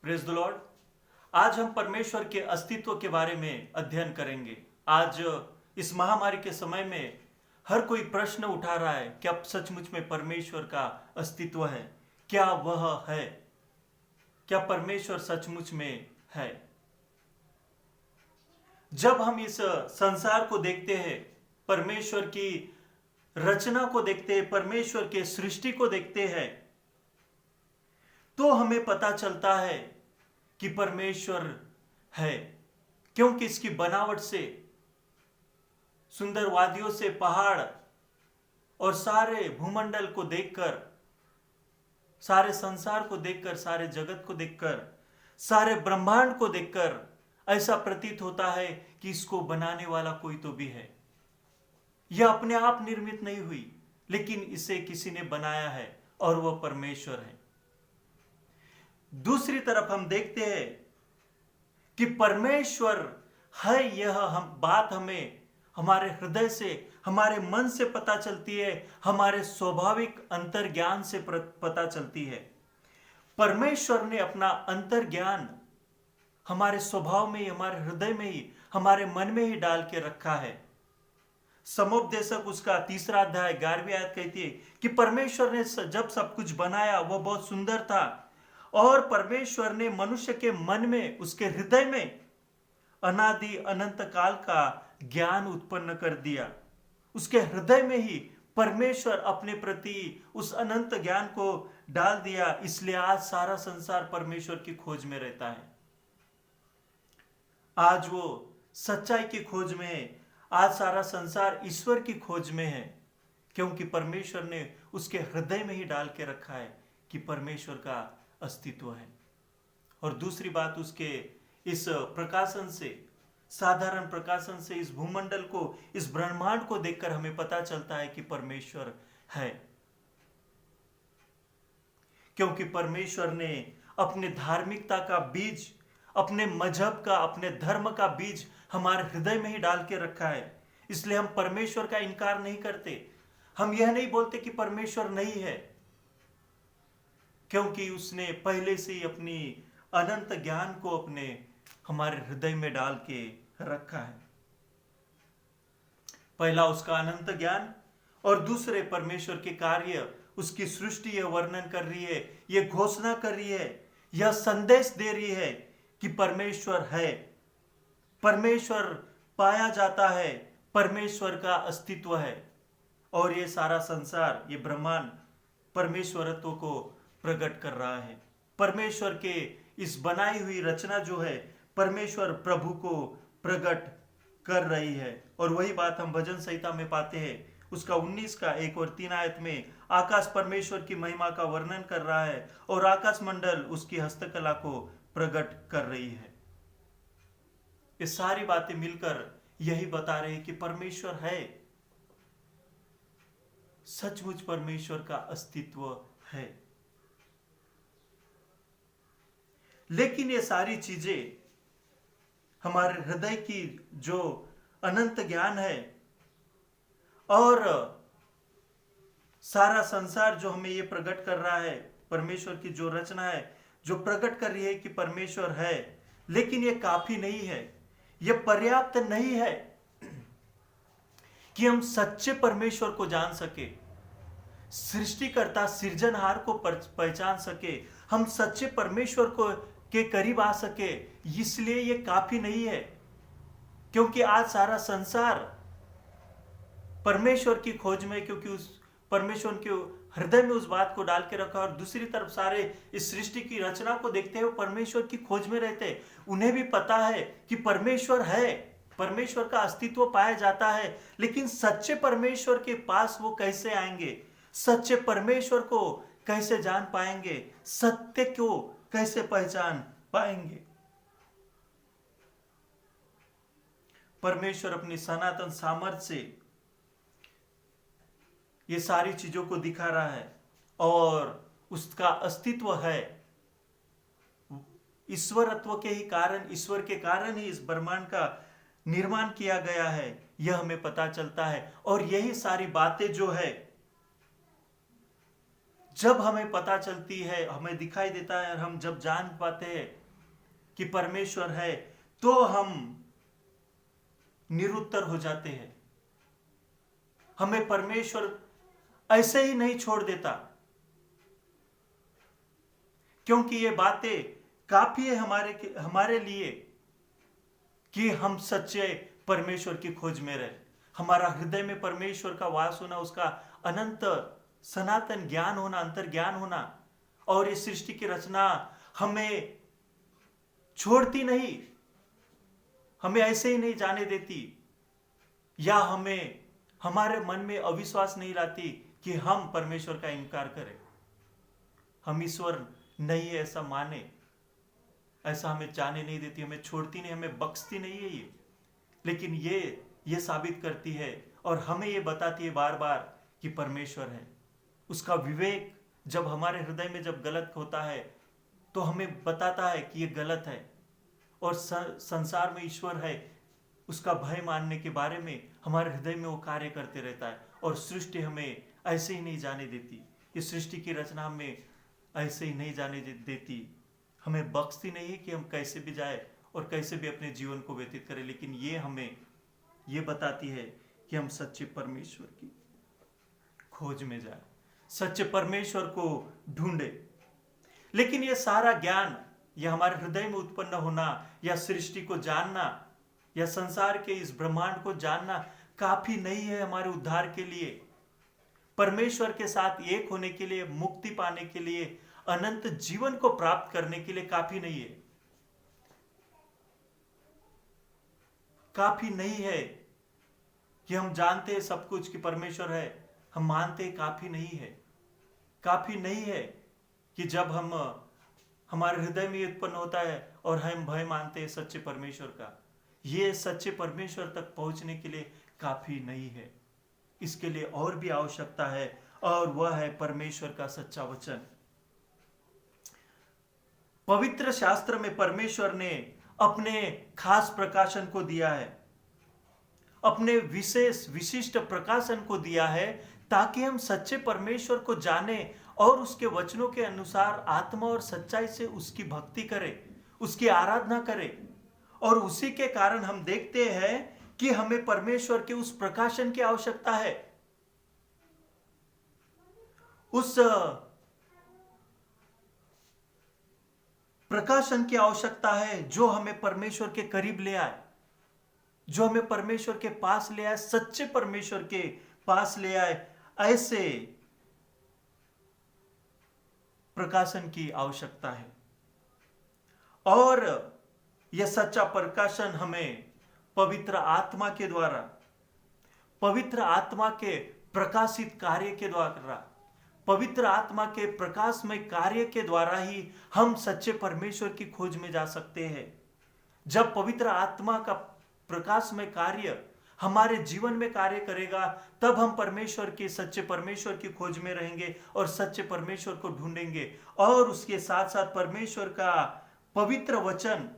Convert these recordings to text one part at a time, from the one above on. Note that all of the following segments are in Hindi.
Praise the Lord. आज हम परमेश्वर के अस्तित्व के बारे में अध्ययन करेंगे। आज इस महामारी के समय में हर कोई प्रश्न उठा रहा है, क्या सचमुच में परमेश्वर का अस्तित्व है? क्या वह है? क्या परमेश्वर सचमुच में है? जब हम इस संसार को देखते हैं, परमेश्वर की रचना को देखते हैं, परमेश्वर के सृष्टि को देखते हैं, तो हमें पता चलता है कि परमेश्वर है। क्योंकि इसकी बनावट से, सुंदर वादियों से, पहाड़ और सारे भूमंडल को देखकर, सारे संसार को देखकर, सारे जगत को देखकर, सारे ब्रह्मांड को देखकर ऐसा प्रतीत होता है कि इसको बनाने वाला कोई तो भी है। यह अपने आप निर्मित नहीं हुई, लेकिन इसे किसी ने बनाया है और वह परमेश्वर है। दूसरी तरफ हम देखते हैं कि परमेश्वर है, यह बात हमें हमारे हृदय से, हमारे मन से पता चलती है, हमारे स्वाभाविक अंतर्ज्ञान से पता चलती है। परमेश्वर ने अपना अंतर्ज्ञान हमारे स्वभाव में ही, हमारे हृदय में ही, हमारे मन में ही डाल के रखा है। समुपदेशक उसका 3 अध्याय 11वीं आयत कहती है कि परमेश्वर ने जब सब कुछ बनाया वह बहुत सुंदर था, और परमेश्वर ने मनुष्य के मन में, उसके हृदय में अनादि अनंत काल का ज्ञान उत्पन्न कर दिया। उसके हृदय में ही परमेश्वर अपने प्रति उस अनंत ज्ञान को डाल दिया। इसलिए आज सारा संसार परमेश्वर की खोज में रहता है। आज वो सच्चाई की खोज में है। आज सारा संसार ईश्वर की खोज में है, क्योंकि परमेश्वर ने उसके हृदय में ही डाल के रखा है कि परमेश्वर का अस्तित्व है। और दूसरी बात, उसके इस प्रकाशन से, साधारण प्रकाशन से इस भूमंडल को, इस ब्रह्मांड को देखकर हमें पता चलता है कि परमेश्वर है। क्योंकि परमेश्वर ने अपने धार्मिकता का बीज, अपने मजहब का, अपने धर्म का बीज हमारे हृदय में ही डाल के रखा है। इसलिए हम परमेश्वर का इनकार नहीं करते। हम यह नहीं बोलते कि परमेश्वर नहीं है, क्योंकि उसने पहले से ही अपनी अनंत ज्ञान को हमारे हृदय में डाल के रखा है। पहला उसका अनंत ज्ञान, और दूसरे परमेश्वर के कार्य, उसकी सृष्टि यह वर्णन कर रही है, यह घोषणा कर रही है, यह संदेश दे रही है कि परमेश्वर है, परमेश्वर पाया जाता है, परमेश्वर का अस्तित्व है। और ये सारा संसार, ये ब्रह्मांड परमेश्वरत्व को प्रकट कर रहा है। परमेश्वर के इस बनाई हुई रचना जो है, परमेश्वर प्रभु को प्रकट कर रही है। और वही बात हम भजन संहिता में पाते हैं, उसका 19 का 1 और 3 आयत में आकाश परमेश्वर की महिमा का वर्णन कर रहा है और आकाश मंडल उसकी हस्तकला को प्रकट कर रही है। ये सारी बातें मिलकर यही बता रहे हैं कि परमेश्वर है, सचमुच परमेश्वर का अस्तित्व है। लेकिन ये सारी चीजें हमारे हृदय की जो अनंत ज्ञान है और सारा संसार जो हमें ये प्रकट कर रहा है, परमेश्वर की जो रचना है जो प्रकट कर रही है कि परमेश्वर है, लेकिन ये काफी नहीं है, ये पर्याप्त नहीं है कि हम सच्चे परमेश्वर को जान सके, सृष्टिकर्ता सृजनहार को पहचान सके, हम सच्चे परमेश्वर को के करीब आ सके। इसलिए ये काफी नहीं है, क्योंकि आज सारा संसार परमेश्वर की खोज में, क्योंकि उस परमेश्वर के हृदय में उस बात को डाल के रखा, और दूसरी तरफ सारे इस सृष्टि की रचना को देखते हुए परमेश्वर की खोज में रहते। उन्हें भी पता है कि परमेश्वर है, परमेश्वर का अस्तित्व पाया जाता है, लेकिन सच्चे परमेश्वर के पास वो कैसे आएंगे, सच्चे परमेश्वर को कैसे जान पाएंगे, सत्य को कैसे पहचान पाएंगे। परमेश्वर अपनी सनातन सामर्थ्य से ये सारी चीजों को दिखा रहा है और उसका अस्तित्व है। ईश्वरत्व के ही कारण, ईश्वर के कारण ही इस ब्रह्मांड का निर्माण किया गया है, यह हमें पता चलता है। और यही सारी बातें जो है जब हमें पता चलती है, हमें दिखाई देता है और हम जब जान पाते हैं कि परमेश्वर है, तो हम निरुत्तर हो जाते हैं। हमें परमेश्वर ऐसे ही नहीं छोड़ देता, क्योंकि ये बातें काफी है हमारे लिए कि हम सच्चे परमेश्वर की खोज में रहे। हमारा हृदय में परमेश्वर का वास होना, उसका अनंत सनातन ज्ञान होना, अंतर ज्ञान होना, और इस सृष्टि की रचना हमें छोड़ती नहीं, हमें ऐसे ही नहीं जाने देती, या हमें हमारे मन में अविश्वास नहीं लाती कि हम परमेश्वर का इनकार करें, हम ईश्वर नहीं है ऐसा माने। ऐसा हमें जाने नहीं देती, हमें छोड़ती नहीं, हमें बख्शती नहीं है ये, लेकिन ये साबित करती है और हमें ये बताती है बार बार कि परमेश्वर है। उसका विवेक जब हमारे हृदय में जब गलत होता है तो हमें बताता है कि ये गलत है, और संसार में ईश्वर है, उसका भय मानने के बारे में हमारे हृदय में वो कार्य करते रहता है। और सृष्टि हमें ऐसे ही नहीं जाने देती, इस सृष्टि की रचना हमें ऐसे ही नहीं जाने देती, हमें बख्शती नहीं है कि हम कैसे भी जाए और कैसे भी अपने जीवन को व्यतीत करें, लेकिन ये हमें ये बताती है कि हम सच्चे परमेश्वर की खोज में जाए, सच्चे परमेश्वर को ढूंढे। लेकिन ये सारा ज्ञान, यह हमारे हृदय में उत्पन्न होना, या सृष्टि को जानना, या संसार के इस ब्रह्मांड को जानना काफी नहीं है हमारे उद्धार के लिए, परमेश्वर के साथ एक होने के लिए, मुक्ति पाने के लिए, अनंत जीवन को प्राप्त करने के लिए काफी नहीं है। काफी नहीं है कि हम जानते हैं सब कुछ कि परमेश्वर है, हम मानते हैं, काफी नहीं है। काफी नहीं है कि जब हम हमारे हृदय में उत्पन्न होता है और हम भय मानते हैं सच्चे परमेश्वर का, ये सच्चे परमेश्वर तक पहुंचने के लिए काफी नहीं है। इसके लिए और भी आवश्यकता है, और वह है परमेश्वर का सच्चा वचन। पवित्र शास्त्र में परमेश्वर ने अपने खास प्रकाशन को दिया है, अपने विशेष विशिष्ट प्रकाशन को दिया है, ताकि हम सच्चे परमेश्वर को जाने और उसके वचनों के अनुसार आत्मा और सच्चाई से उसकी भक्ति करें, उसकी आराधना करें। और उसी के कारण हम देखते हैं कि हमें परमेश्वर के उस प्रकाशन की आवश्यकता है, उस प्रकाशन की आवश्यकता है जो हमें परमेश्वर के करीब ले आए, जो हमें परमेश्वर के पास ले आए, सच्चे परमेश्वर के पास ले आए। ऐसे प्रकाशन की आवश्यकता है, और यह सच्चा प्रकाशन हमें पवित्र आत्मा के द्वारा, पवित्र आत्मा के प्रकाशित कार्य के द्वारा, पवित्र आत्मा के प्रकाशमय कार्य के द्वारा ही हम सच्चे परमेश्वर की खोज में जा सकते हैं। जब पवित्र आत्मा का प्रकाशमय कार्य हमारे जीवन में कार्य करेगा, तब हम परमेश्वर के, सच्चे परमेश्वर की खोज में रहेंगे और सच्चे परमेश्वर को ढूंढेंगे। और उसके साथ साथ परमेश्वर का पवित्र वचन,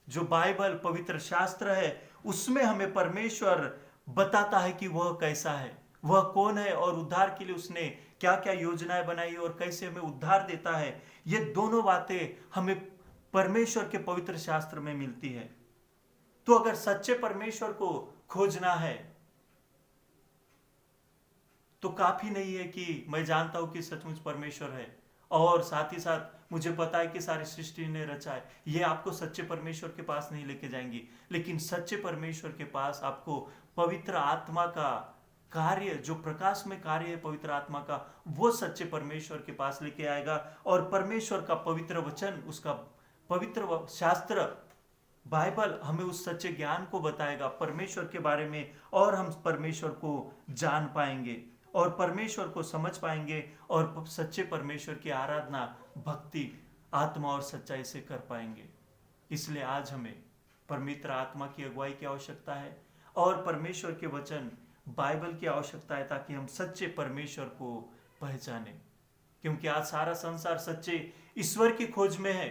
जो बाइबल पवित्र शास्त्र है, उसमें हमें परमेश्वर बताता है कि वह कैसा है, वह कौन है, और उद्धार के लिए उसने क्या क्या योजनाएं बनाई और कैसे हमें उद्धार देता है। ये दोनों बातें हमें परमेश्वर के पवित्र शास्त्र में मिलती है। तो अगर सच्चे परमेश्वर को खोजना है तो काफी नहीं है कि मैं जानता हूं कि सचमुच परमेश्वर है और साथ ही साथ मुझे पता है कि सारी सृष्टि ने रचा है। ये आपको सच्चे परमेश्वर के पास नहीं लेके जाएंगी, लेकिन सच्चे परमेश्वर के पास आपको पवित्र आत्मा का कार्य, जो प्रकाश में कार्य है पवित्र आत्मा का, वो सच्चे परमेश्वर के पास लेके आएगा। और परमेश्वर का पवित्र वचन, उसका पवित्र शास्त्र बाइबल हमें उस सच्चे ज्ञान को बताएगा परमेश्वर के बारे में, और हम परमेश्वर को जान पाएंगे और परमेश्वर को समझ पाएंगे और सच्चे परमेश्वर की आराधना, भक्ति, आत्मा और सच्चाई से कर पाएंगे। इसलिए आज हमें पवित्र आत्मा की अगुवाई की आवश्यकता है और परमेश्वर के वचन बाइबल की आवश्यकता है, ताकि हम सच्चे परमेश्वर को पहचाने। क्योंकि आज सारा संसार सच्चे ईश्वर की खोज में है,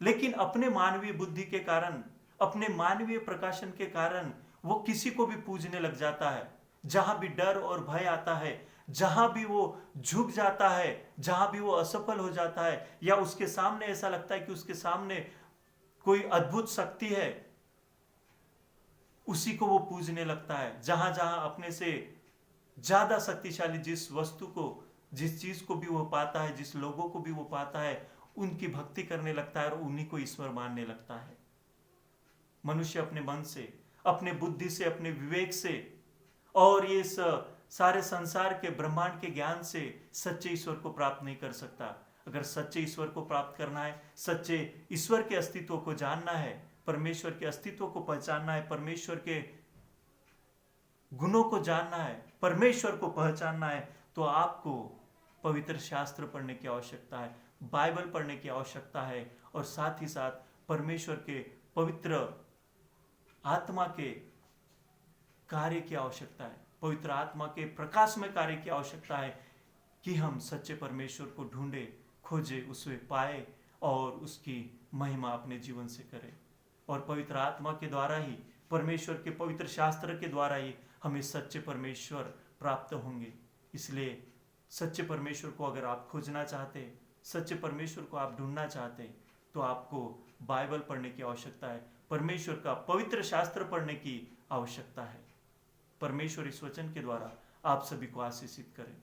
लेकिन अपने मानवीय बुद्धि के कारण, अपने मानवीय प्रकाशन के कारण वो किसी को भी पूजने लग जाता है। जहां भी डर और भय आता है, जहां भी वो झुक जाता है, जहां भी वो असफल हो जाता है, या उसके सामने ऐसा लगता है कि उसके सामने कोई अद्भुत शक्ति है, उसी को वो पूजने लगता है। जहां जहां अपने से ज्यादा शक्तिशाली जिस वस्तु को, जिस चीज को भी वो पाता है, जिस लोगों को भी वो पाता है, उनकी भक्ति करने लगता है और उन्हीं को ईश्वर मानने लगता है। मनुष्य अपने मन से, अपने बुद्धि से, अपने विवेक से और ये सारे संसार के ब्रह्मांड के ज्ञान से सच्चे ईश्वर को प्राप्त नहीं कर सकता। अगर सच्चे ईश्वर को प्राप्त करना है, सच्चे ईश्वर के अस्तित्व को जानना है, परमेश्वर के अस्तित्व को पहचानना है, परमेश्वर के गुणों को जानना है, परमेश्वर को पहचानना है, तो आपको पवित्र शास्त्र पढ़ने की आवश्यकता है, बाइबल पढ़ने की आवश्यकता है, और साथ ही साथ परमेश्वर के पवित्र आत्मा के कार्य की आवश्यकता है, पवित्र आत्मा के प्रकाशमय कार्य की आवश्यकता है कि हम सच्चे परमेश्वर को ढूंढे, खोजे, उसे पाए और उसकी महिमा अपने जीवन से करें। और पवित्र आत्मा के द्वारा ही, परमेश्वर के पवित्र शास्त्र के द्वारा ही हमें सच्चे परमेश्वर प्राप्त होंगे। इसलिए सच्चे परमेश्वर को अगर आप खोजना चाहते, सच्चे परमेश्वर को आप ढूंढना चाहते, तो आपको बाइबल पढ़ने की आवश्यकता है, परमेश्वर का पवित्र शास्त्र पढ़ने की आवश्यकता है। परमेश्वर इस वचन के द्वारा आप सभी को आशीषित करें।